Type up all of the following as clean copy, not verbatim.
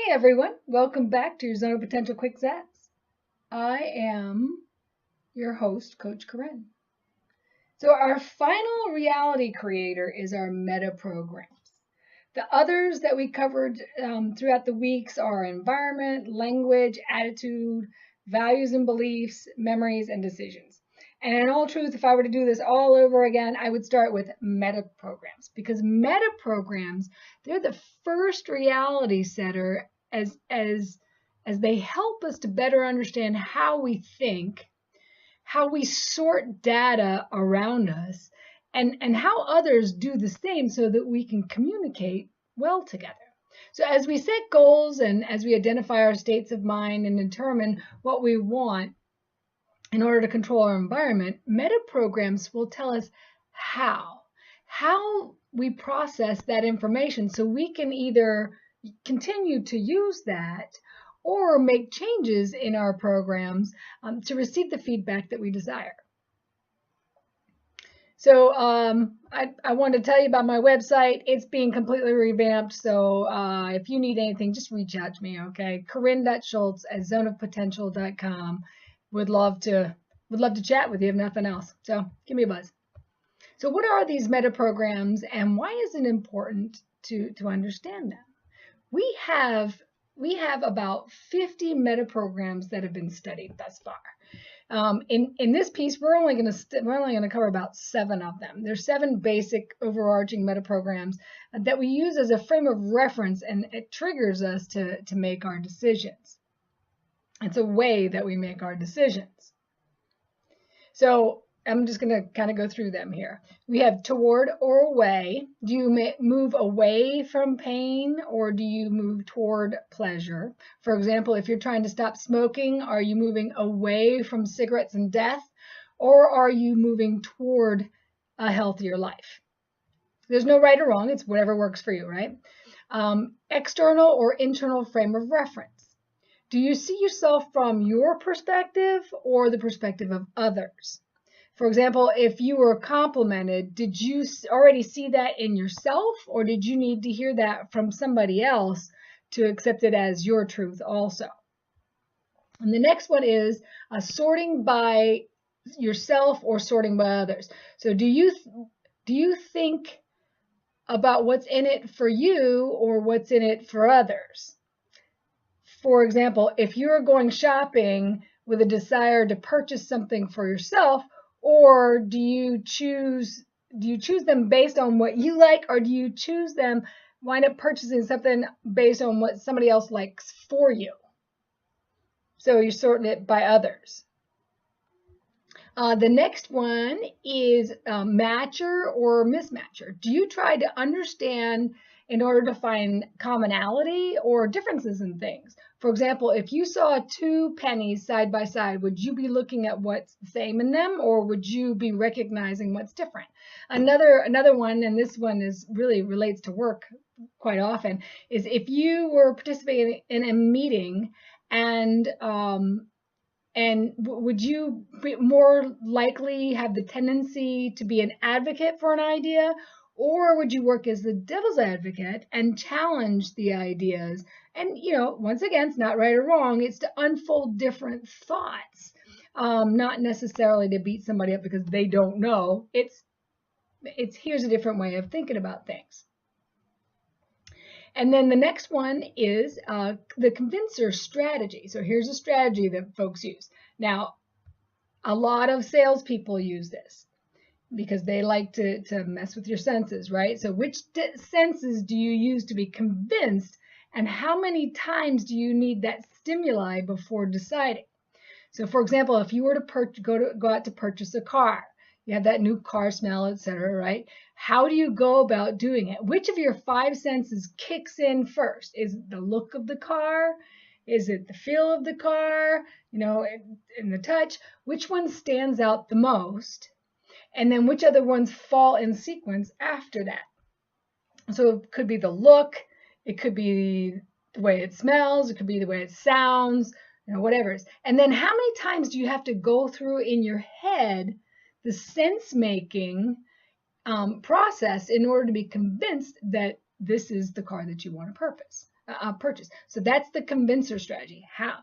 Hey everyone, welcome back to your Zone of Potential Quick Zaps. I am your host, Coach Corinne. So our final reality creator is our meta programs. The others that we covered throughout the weeks are environment, language, attitude, values and beliefs, memories, and decisions. And in all truth, if I were to do this all over again, I would start with meta programs because meta programs, they're the first reality setter as they help us to better understand how we think, how we sort data around us, and how others do the same so that we can communicate well together. So as we set goals and as we identify our states of mind and determine what we want in order to control our environment, meta programs will tell us how we process that information so we can either continue to use that or make changes in our programs to receive the feedback that we desire. So I wanted to tell you about my website. It's being completely revamped. So if you need anything, just reach out to me, okay? Corinne.schultz@zoneofpotential.com. Would love to chat with you if nothing else. So give me a buzz. So what are these meta programs and why is it important to understand them? We have about 50 meta programs that have been studied thus far. In this piece, we're only going to cover about 7 of them. There's 7 basic overarching meta programs that we use as a frame of reference, and it triggers us to make our decisions. It's a way that we make our decisions. So I'm just going to kind of go through them here. We have toward or away. Do you move away from pain or do you move toward pleasure? For example, if you're trying to stop smoking, are you moving away from cigarettes and death, or are you moving toward a healthier life? There's no right or wrong. It's whatever works for you, right? External or internal frame of reference. Do you see yourself from your perspective or the perspective of others? For example, if you were complimented, did you already see that in yourself, or did you need to hear that from somebody else to accept it as your truth also? And the next one is sorting by yourself or sorting by others. So do you think about what's in it for you or what's in it for others? For example, if you're going shopping with a desire to purchase something for yourself, or do you choose them based on what you like, or do you wind up purchasing something based on what somebody else likes for you? So you're sorting it by others. The next one is matcher or mismatcher. Do you try to understand in order to find commonality or differences in things? For example, if you saw 2 pennies side by side, would you be looking at what's the same in them, or would you be recognizing what's different? Another one, and this one really relates to work quite often, is if you were participating in a meeting and would you be more likely have the tendency to be an advocate for an idea, or would you work as the devil's advocate and challenge the ideas? And, once again, it's not right or wrong. It's to unfold different thoughts, not necessarily to beat somebody up because they don't know. It's here's a different way of thinking about things. And then the next one is the convincer strategy. So here's a strategy that folks use. Now, a lot of salespeople use this because they like to mess with your senses, right? So which senses do you use to be convinced, and how many times do you need that stimuli before deciding? So for example, if you were to go out to purchase a car, you have that new car smell, etc., right? How do you go about doing it? Which of your 5 senses kicks in first? Is it the look of the car? Is it the feel of the car? And the touch? Which one stands out the most? And then which other ones fall in sequence after that? So it could be the look, it could be the way it smells, it could be the way it sounds, whatever it is. And then how many times do you have to go through in your head the sense-making process in order to be convinced that this is the car that you want to purchase. So that's the convincer strategy. How,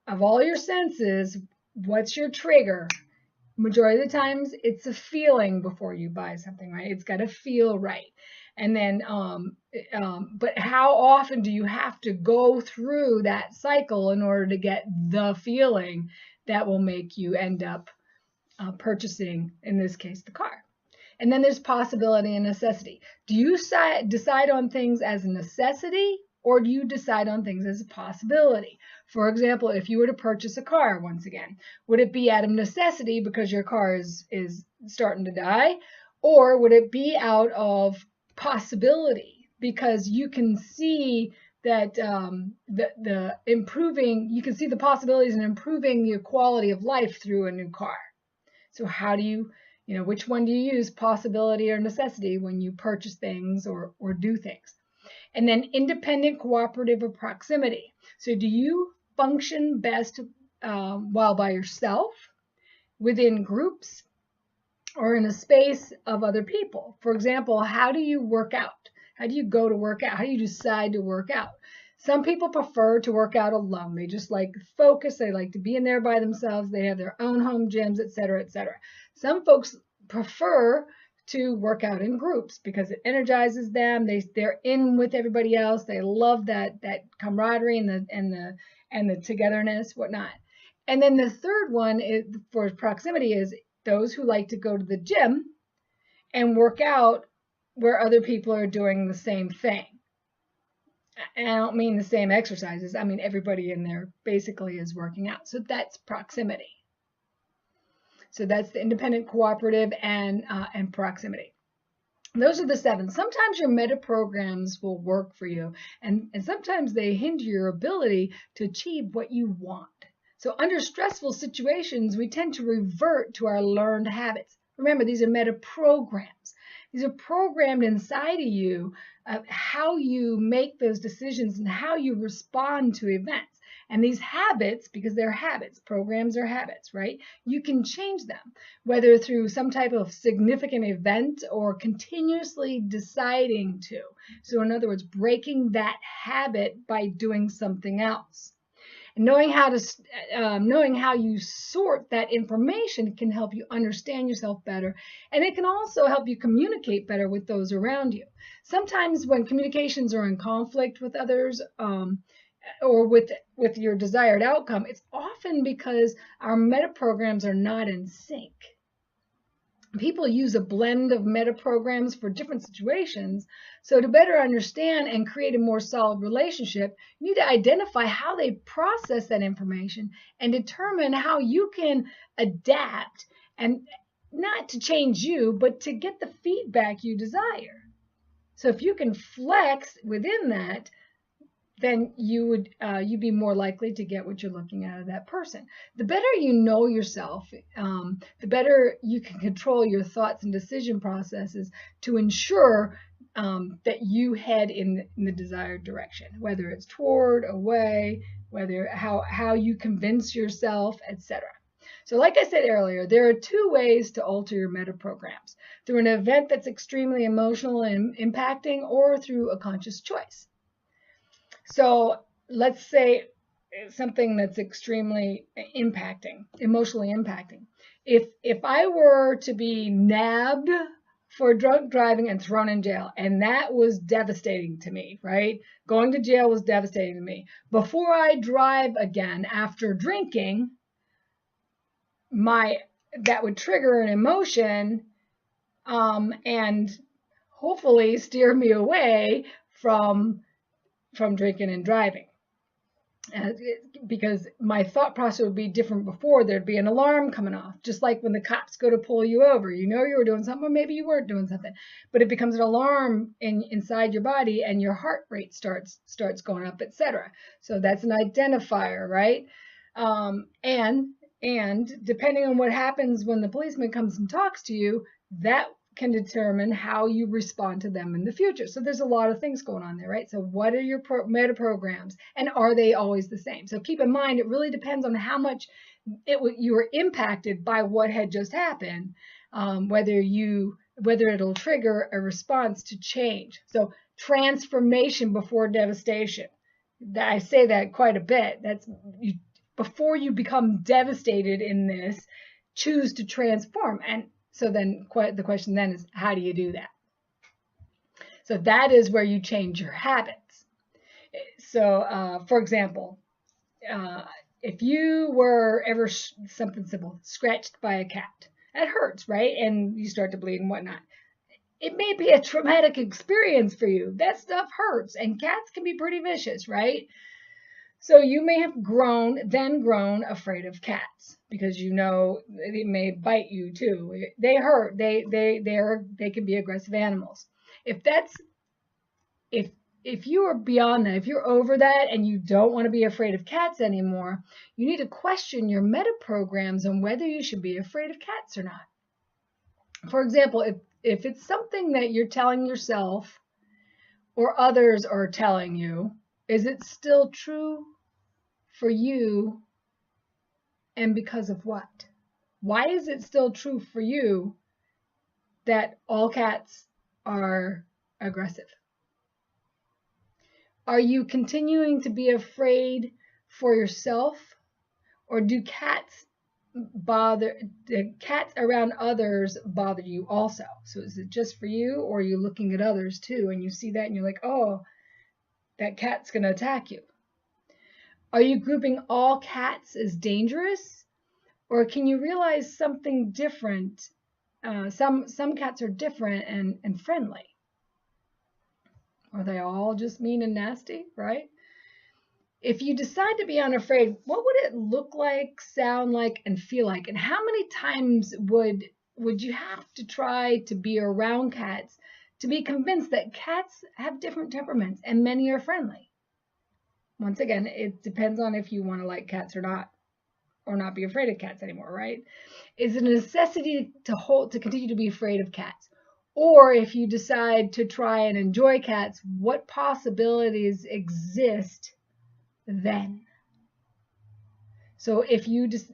of all your senses, what's your trigger? Majority of the times it's a feeling before you buy something, right? It's got to feel right. And then, but how often do you have to go through that cycle in order to get the feeling that will make you end up purchasing, in this case, the car? And then there's possibility and necessity. Do you decide on things as a necessity, or do you decide on things as a possibility? For example, if you were to purchase a car, once again, would it be out of necessity because your car is starting to die? Or would it be out of possibility because you can see that you can see the possibilities in improving your quality of life through a new car? So how do you, which one do you use, possibility or necessity, when you purchase things or do things? And then independent, cooperative, or proximity. So do you function best while by yourself, within groups, or in a space of other people? For example, how do you work out? How do you go to work out? How do you decide to work out? Some people prefer to work out alone. They just like focus. They like to be in there by themselves. They have their own home gyms, etc., etc. Some folks prefer to work out in groups because it energizes them. They're in with everybody else. They love that camaraderie and the togetherness, whatnot. And then the third one for proximity is those who like to go to the gym and work out where other people are doing the same thing. And I don't mean the same exercises. I mean everybody in there basically is working out. So that's proximity. So that's the independent, cooperative, and proximity. Those are the 7. Sometimes your meta programs will work for you, and sometimes they hinder your ability to achieve what you want. So under stressful situations, we tend to revert to our learned habits. Remember, these are meta programs. These are programmed inside of you of how you make those decisions and how you respond to events. And these habits, because they're habits, programs are habits, right? You can change them, whether through some type of significant event or continuously deciding to. So in other words, breaking that habit by doing something else. And knowing how you sort that information can help you understand yourself better, and it can also help you communicate better with those around you. Sometimes when communications are in conflict with others, or with your desired outcome, it's often because our meta programs are not in sync. People use a blend of meta programs for different situations. So to better understand and create a more solid relationship, you need to identify how they process that information and determine how you can adapt, and not to change you, but to get the feedback you desire. So if you can flex within that, then you'd be more likely to get what you're looking at of that person. The better you know yourself, the better you can control your thoughts and decision processes to ensure that you head in the desired direction, whether it's toward, away, whether how you convince yourself, etc. So like I said earlier, there are 2 ways to alter your meta programs: through an event that's extremely emotional and impacting, or through a conscious choice. So let's say something that's extremely impacting, emotionally impacting. If I were to be nabbed for drunk driving and thrown in jail, and that was devastating to me, right? Going to jail was devastating to me. Before I drive again after drinking, that would trigger an emotion and hopefully steer me away from drinking and driving, because my thought process would be different. Before, there'd be an alarm coming off, just like when the cops go to pull you over. You know you were doing something, or maybe you weren't doing something, but it becomes an alarm inside your body, and your heart rate starts going up, etc. So that's an identifier, right? And depending on what happens when the policeman comes and talks to you, that can determine how you respond to them in the future. So there's a lot of things going on there, right? So what are your meta programs, and are they always the same? So keep in mind, it really depends on how much you were impacted by what had just happened, whether it'll trigger a response to change. So transformation before devastation. I say that quite a bit. That's before you become devastated in this, choose to transform. And so then the question then is, how do you do that? So that is where you change your habits. So, for example, if you were ever, something simple, scratched by a cat, that hurts, right? And you start to bleed and whatnot. It may be a traumatic experience for you. That stuff hurts, and cats can be pretty vicious, right? So you may have grown afraid of cats because you know they may bite you too. They hurt. They can be aggressive animals. If you are beyond that, if you're over that and you don't want to be afraid of cats anymore, you need to question your meta programs on whether you should be afraid of cats or not. For example, if it's something that you're telling yourself or others are telling you, is it still true for you, and because of what? Why is it still true for you that all cats are aggressive? Are you continuing to be afraid for yourself, or do cats around others bother you also? So is it just for you, or are you looking at others too and you see that and you're like, oh, that cat's going to attack you? Are you grouping all cats as dangerous, or can you realize something different? Some cats are different and friendly. Are they all just mean and nasty, right? If you decide to be unafraid, what would it look like, sound like, and feel like? And how many times would you have to try to be around cats to be convinced that cats have different temperaments and many are friendly? Once again, it depends on if you want to like cats or not be afraid of cats anymore, right? Is it a necessity to continue to be afraid of cats? Or if you decide to try and enjoy cats, what possibilities exist then? So if you just,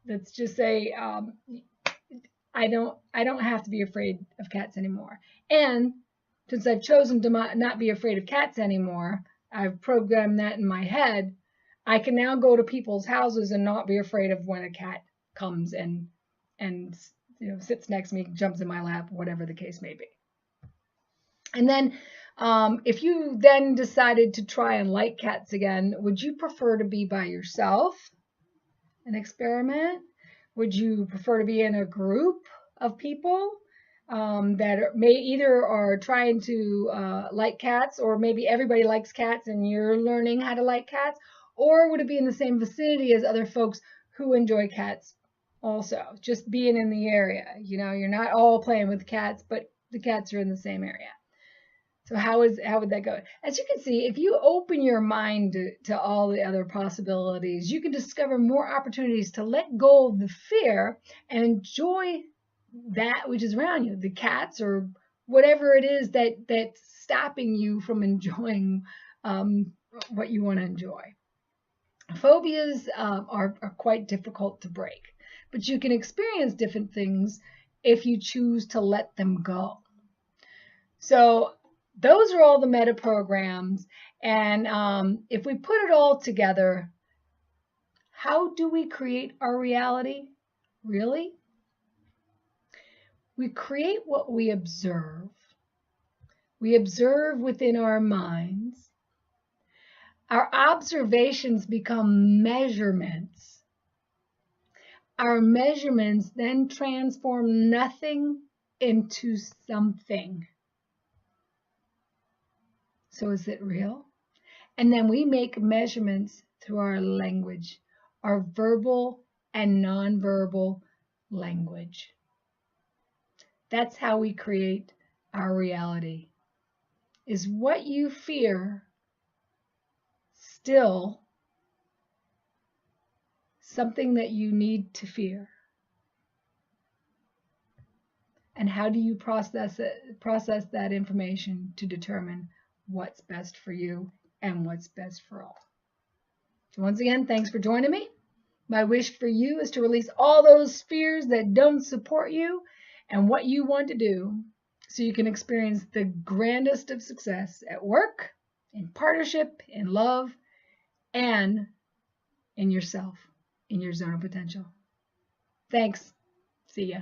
let's just say, I don't have to be afraid of cats anymore. And since I've chosen to not be afraid of cats anymore, I've programmed that in my head, I can now go to people's houses and not be afraid of when a cat comes and sits next to me, jumps in my lap, whatever the case may be. And then if you then decided to try and like cats again, would you prefer to be by yourself and experiment? Would you prefer to be in a group of people that may either are trying to like cats, or maybe everybody likes cats and you're learning how to like cats? Or would it be in the same vicinity as other folks who enjoy cats also, just being in the area? You're not all playing with cats, but the cats are in the same area. So how would that go? As you can see, if you open your mind to all the other possibilities, you can discover more opportunities to let go of the fear and enjoy that which is around you, the cats or whatever it is that's stopping you from enjoying what you want to enjoy. Phobias are quite difficult to break, but you can experience different things if you choose to let them go. So those are all the meta programs, and if we put it all together, how do we create our reality? Really? We create what we observe. We observe within our minds. Our observations become measurements. Our measurements then transform nothing into something. So is it real? And then we make measurements through our language, our verbal and nonverbal language. That's how we create our reality. Is what you fear still something that you need to fear? And how do you process that information to determine what's best for you and what's best for all? So once again, thanks for joining me. My wish for you is to release all those fears that don't support you and what you want to do, so you can experience the grandest of success at work, in partnership, in love, and in yourself, in your zone of potential. Thanks. See ya.